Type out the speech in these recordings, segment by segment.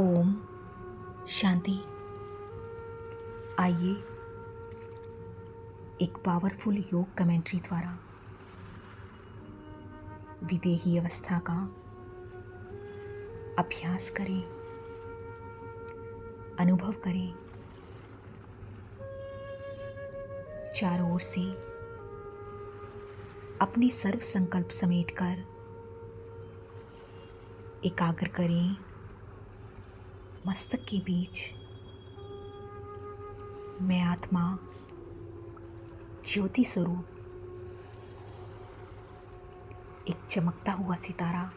ओम शांति। आइए एक पावरफुल योग कमेंट्री द्वारा विदेही अवस्था का अभ्यास करें, अनुभव करें। चारों ओर से अपने सर्व संकल्प समेटकर एकाग्र करें मस्तक के बीच। मैं आत्मा ज्योति स्वरूप एक चमकता हुआ सितारा,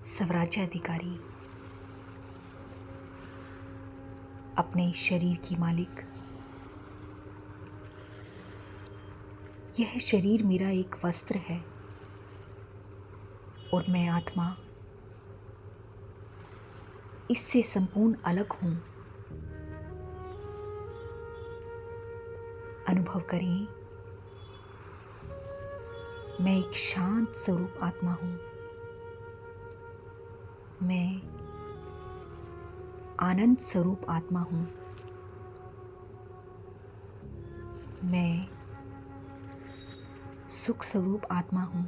स्वराज्य अधिकारी, अपने शरीर की मालिक। यह शरीर मेरा एक वस्त्र है और मैं आत्मा इससे संपूर्ण अलग हूं। अनुभव करें, मैं एक शांत स्वरूप आत्मा हूं। मैं आनंद स्वरूप आत्मा हूं। मैं सुख स्वरूप आत्मा हूं।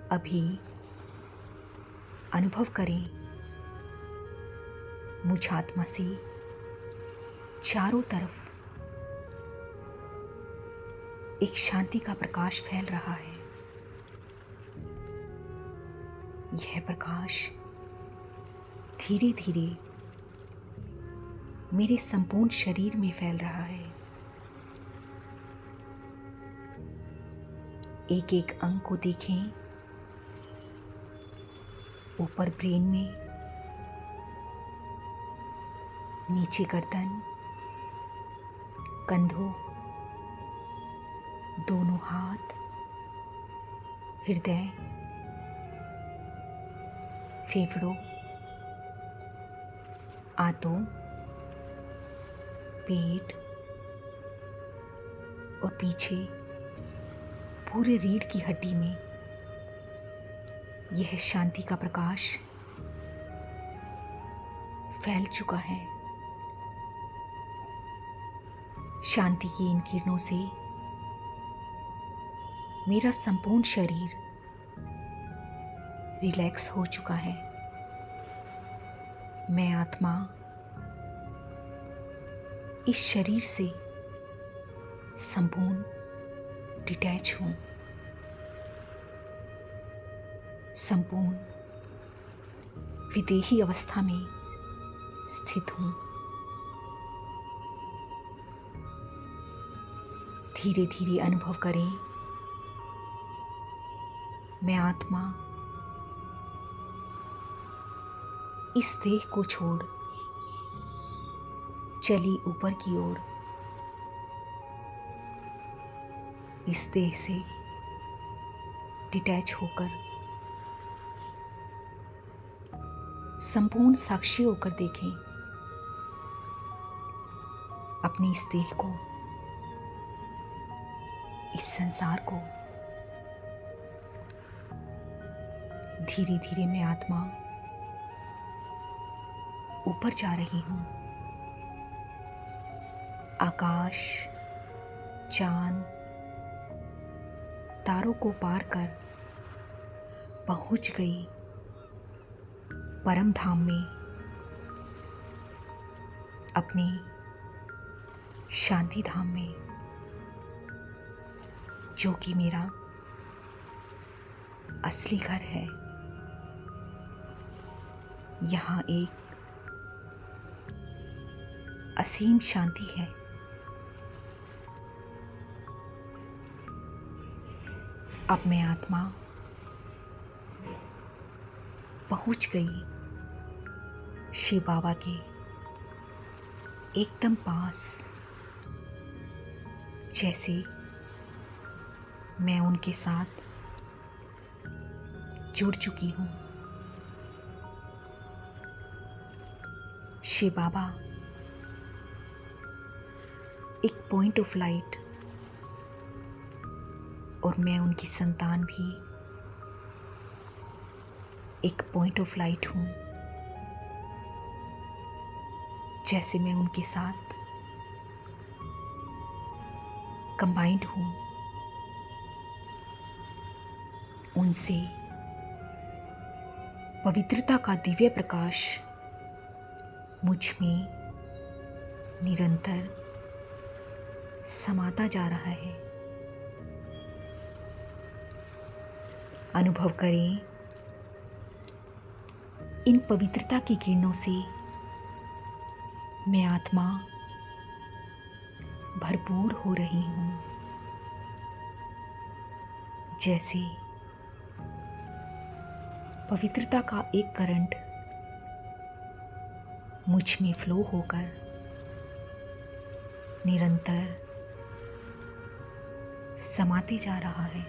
अभी अनुभव करें, मुझ आत्मा से चारों तरफ एक शांति का प्रकाश फैल रहा है। यह प्रकाश धीरे धीरे मेरे संपूर्ण शरीर में फैल रहा है। एक एक अंग को देखें। ऊपर ब्रेन में, नीचे गर्दन, कंधों, दोनों हाथ, हृदय, फेफड़ों, आंतों, पेट और पीछे पूरे रीढ़ की हड्डी में यह शांति का प्रकाश फैल चुका है। शांति की इन किरणों से मेरा संपूर्ण शरीर रिलैक्स हो चुका है। मैं आत्मा इस शरीर से संपूर्ण डिटैच हूं, संपूर्ण विदेही अवस्था में स्थित हूं। धीरे धीरे अनुभव करें, मैं आत्मा इस देह को छोड़ चली ऊपर की ओर। इस देह से डिटैच होकर संपूर्ण साक्षी होकर देखें अपनी इस देह को, इस संसार को। धीरे धीरे मैं आत्मा ऊपर जा रही हूं। आकाश, चांद, तारों को पार कर पहुंच गई परम धाम में, अपने शांति धाम में, जो कि मेरा असली घर है। यहाँ एक असीम शांति है। अब मैं आत्मा पहुंच गई शिव बाबा के एकदम पास, जैसे मैं उनके साथ जुड़ चुकी हूं। शिव बाबा एक पॉइंट ऑफ लाइट और मैं उनकी संतान भी एक पॉइंट ऑफ लाइट हूँ। जैसे मैं उनके साथ कंबाइंड हूँ, उनसे पवित्रता का दिव्य प्रकाश मुझ में निरंतर समाता जा रहा है। अनुभव करें, इन पवित्रता की किरणों से मैं आत्मा भरपूर हो रही हूँ। जैसे पवित्रता का एक करंट मुझ में फ्लो होकर निरंतर समाते जा रहा है।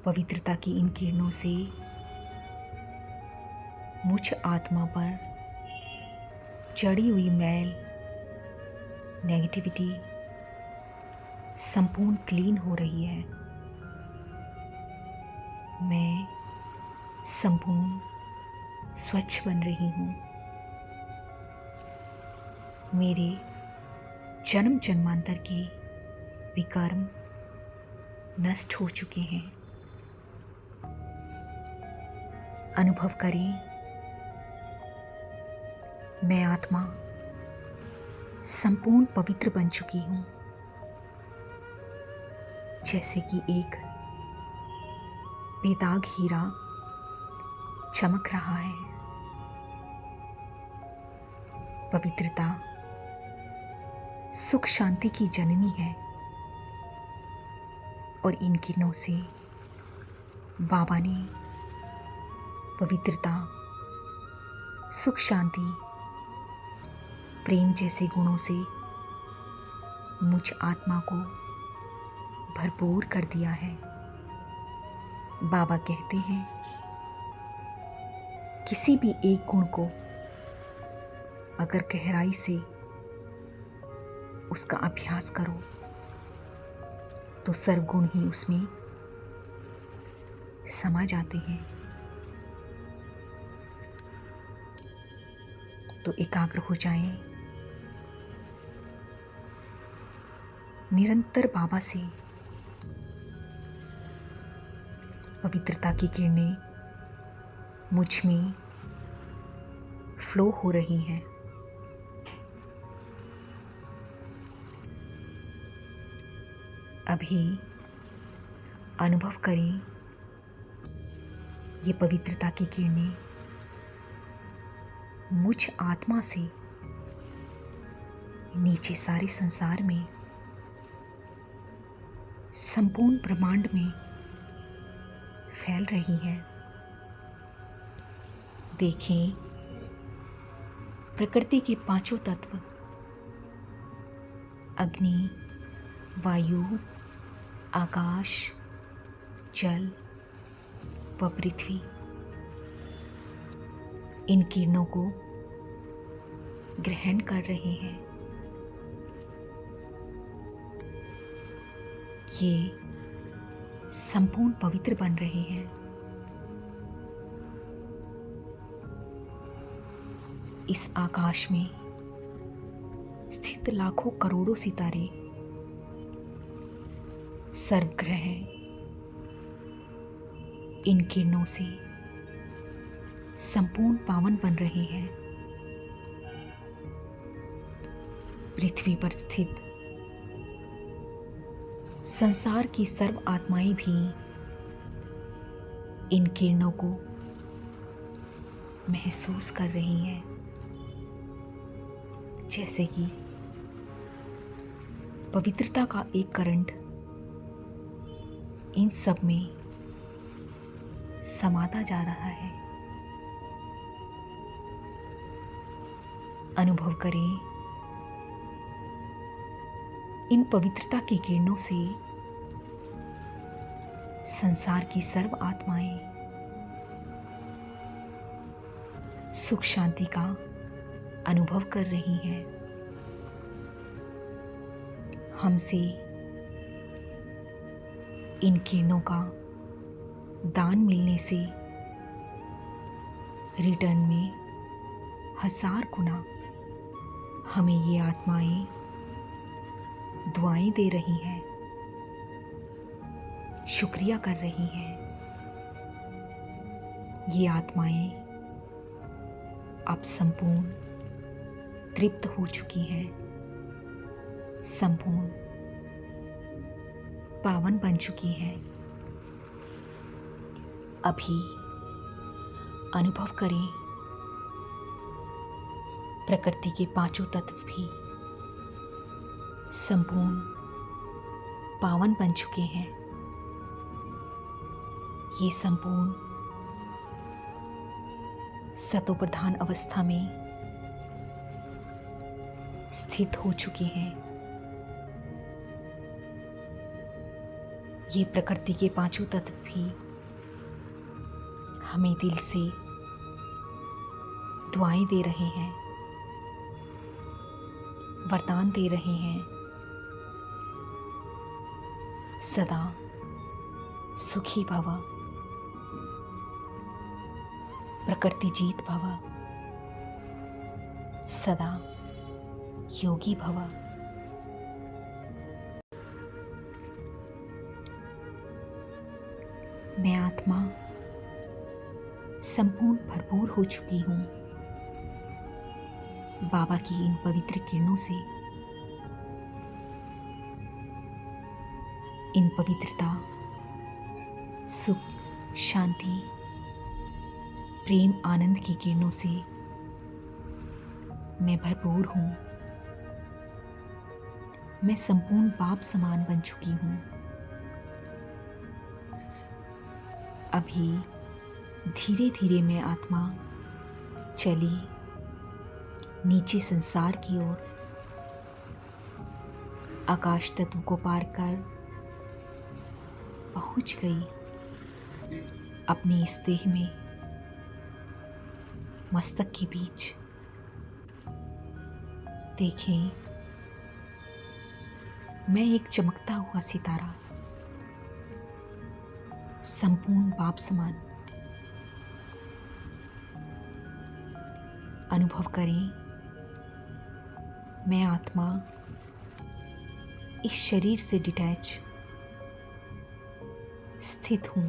पवित्रता की इन किरणों से मुझ आत्मा पर चढ़ी हुई मैल, नेगेटिविटी संपूर्ण क्लीन हो रही है। मैं संपूर्ण स्वच्छ बन रही हूँ। मेरे जन्म जन्मांतर के विकर्म नष्ट हो चुके हैं। अनुभव करें, मैं आत्मा संपूर्ण पवित्र बन चुकी हूँ। जैसे कि एक बेदाग हीरा चमक रहा है। पवित्रता सुख शांति की जननी है और इन किरणों से बाबा ने पवित्रता, सुख शांति, प्रेम जैसे गुणों से मुझ आत्मा को भरपूर कर दिया है। बाबा कहते हैं, किसी भी एक गुण को अगर गहराई से उसका अभ्यास करो तो सर्वगुण ही उसमें समा जाते हैं। तो एकाग्र हो जाएं, निरंतर बाबा से पवित्रता की किरणें मुझ में फ्लो हो रही हैं। अभी अनुभव करें, ये पवित्रता की किरणें मुझ आत्मा से नीचे सारे संसार में, संपूर्ण ब्रह्मांड में फैल रही हैं। देखें, प्रकृति के पांचों तत्व अग्नि, वायु, आकाश, जल व पृथ्वी इन किरणों को ग्रहण कर रहे हैं। ये संपूर्ण पवित्र बन रहे हैं। इस आकाश में स्थित लाखों करोड़ों सितारे, सर्वग्रह इन किरणों से संपूर्ण पावन बन रहे हैं। पृथ्वी पर स्थित संसार की सर्व आत्माएं भी इन किरणों को महसूस कर रही हैं। जैसे कि पवित्रता का एक करंट इन सब में समाता जा रहा है। अनुभव करें, इन पवित्रता की किरणों से संसार की सर्व आत्माएं सुख शांति का अनुभव कर रही हैं। हमसे इन किरणों का दान मिलने से रिटर्न में 1000 गुना हमें ये आत्माएं दुआएं दे रही हैं, शुक्रिया कर रही हैं। ये आत्माएं अब संपूर्ण तृप्त हो चुकी हैं, संपूर्ण पावन बन चुकी हैं। अभी अनुभव करें प्रकृति के 5 तत्व भी संपूर्ण पावन बन चुके हैं। ये संपूर्ण सतोप्रधान अवस्था में स्थित हो चुके हैं। ये प्रकृति के 5 तत्व भी हमें दिल से दुआएं दे रहे हैं, वरदान दे रहे हैं। सदा सुखी भव, प्रकृति जीत भव, सदा योगी भव। मैं आत्मा संपूर्ण भरपूर हो चुकी हूँ बाबा की इन पवित्र किरणों से। इन पवित्रता, सुख, शांति, प्रेम, आनंद की किरणों से मैं भरपूर हूँ। मैं संपूर्ण बाप समान बन चुकी हूँ। अभी धीरे धीरे मैं आत्मा चली नीचे संसार की ओर, आकाश तत्व को पार कर पहुंच गई अपने इस देह में, मस्तक के बीच। देखें, मैं एक चमकता हुआ सितारा, संपूर्ण बाप समान। अनुभव करें, मैं आत्मा इस शरीर से डिटैच स्थित हूँ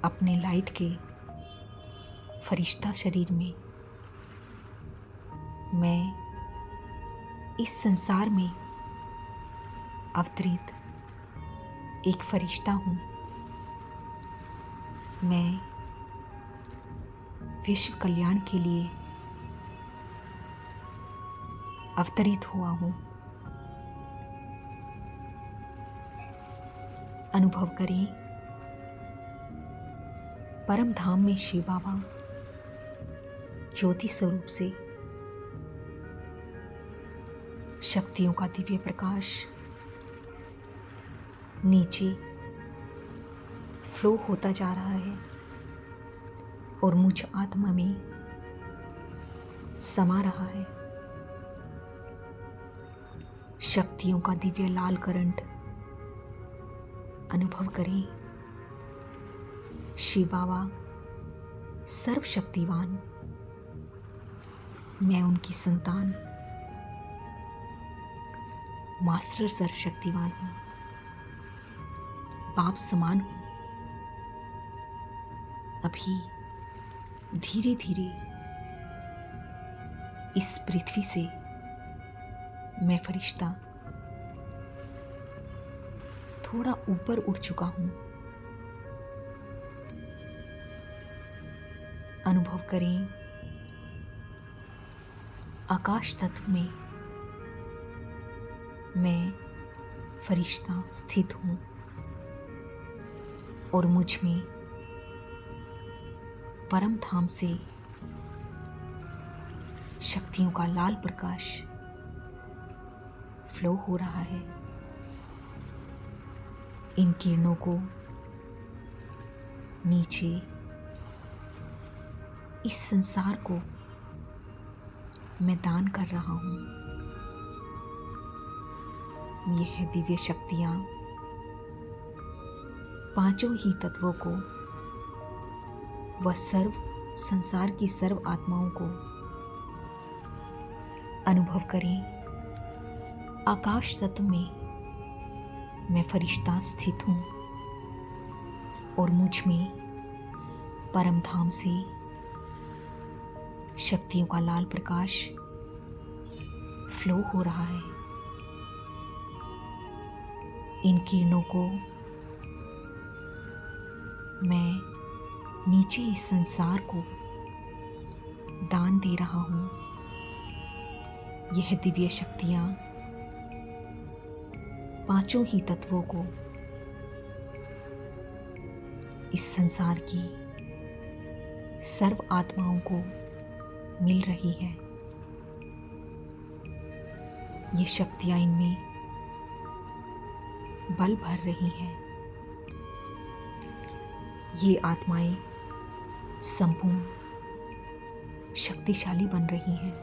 अपने लाइट के फरिश्ता शरीर में। मैं इस संसार में अवतरित एक फरिश्ता हूँ। मैं विश्व कल्याण के लिए अवतरित हुआ हूँ। अनुभव करें, परम धाम में शिव बाबा ज्योति स्वरूप से शक्तियों का दिव्य प्रकाश नीचे फ्लो होता जा रहा है और मुझ आत्मा में समा रहा है। शक्तियों का दिव्य लाल करंट अनुभव करें। शिव बाबा सर्वशक्तिवान, मैं उनकी संतान, मास्टर सर्वशक्तिवान हूँ, बाप समान हूँ। अभी धीरे धीरे इस पृथ्वी से मैं फरिश्ता थोड़ा ऊपर उड़ चुका हूँ। अनुभव करें, आकाश तत्व में मैं फरिश्ता स्थित हूँ और मुझ में परम धाम से शक्तियों का लाल प्रकाश फ्लो हो रहा है। इन किरणों को नीचे इस संसार को मैं दान कर रहा हूँ। यह दिव्य शक्तियाँ पांचों ही तत्वों को व संसार की सर्व आत्माओं को अनुभव करें। आकाश तत्व में मैं फरिश्ता स्थित हूँ और मुझ में परम धाम से शक्तियों का लाल प्रकाश फ्लो हो रहा है। इन किरणों को मैं नीचे इस संसार को दान दे रहा हूँ। यह दिव्य शक्तियाँ पांचों ही तत्वों को इस संसार की सर्व आत्माओं को मिल रही है। ये शक्तियाँ इनमें बल भर रही हैं। ये आत्माएं संपूर्ण शक्तिशाली बन रही हैं।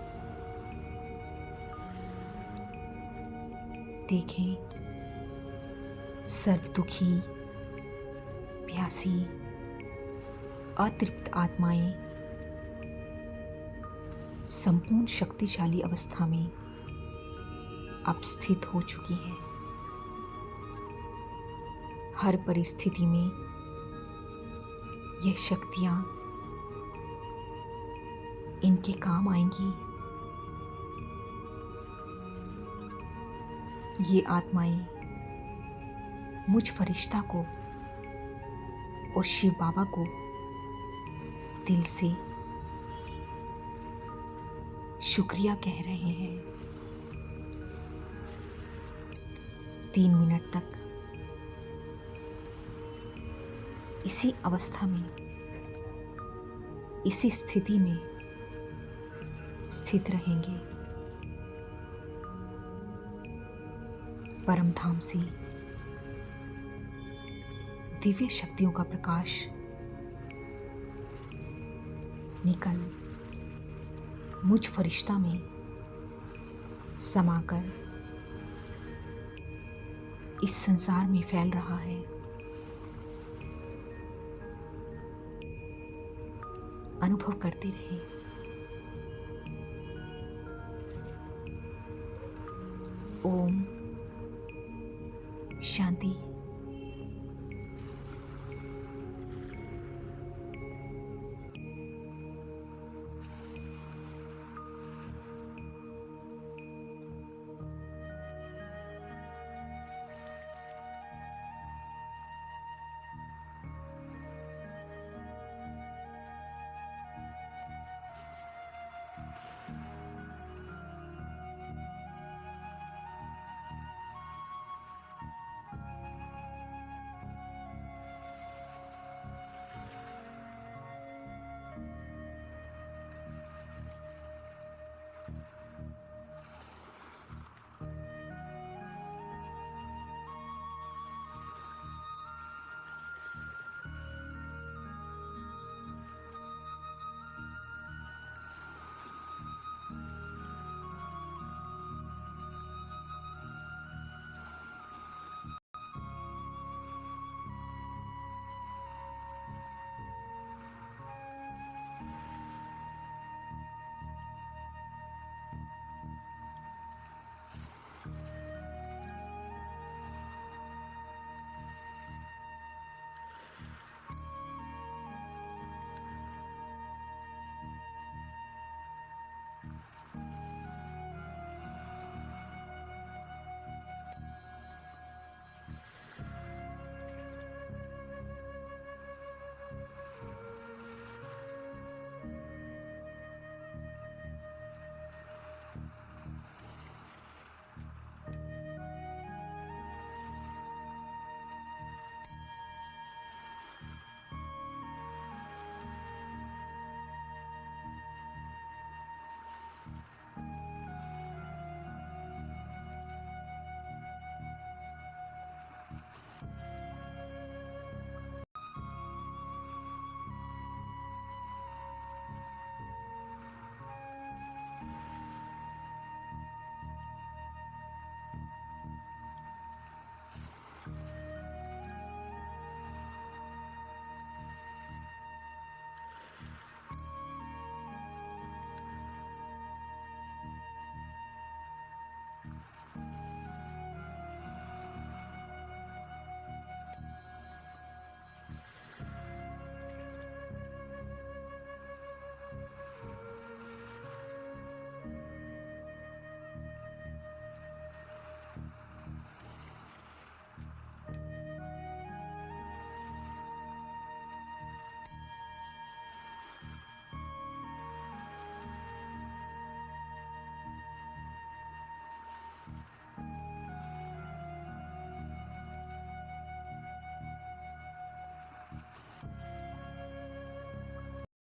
देखें, सर्व दुखी, प्यासी, अतृप्त आत्माएं संपूर्ण शक्तिशाली अवस्था में अब स्थित हो चुकी हैं। हर परिस्थिति में यह शक्तियाँ इनके काम आएंगी। ये आत्माएं मुझ फरिश्ता को और शिव बाबा को दिल से शुक्रिया कह रहे हैं। 3 मिनट तक इसी अवस्था में, इसी स्थिति में स्थित रहेंगे। परम धाम से दिव्य शक्तियों का प्रकाश निकल मुझ फरिश्ता में समाकर इस संसार में फैल रहा है। अनुभव करते रहे। ओम शांति।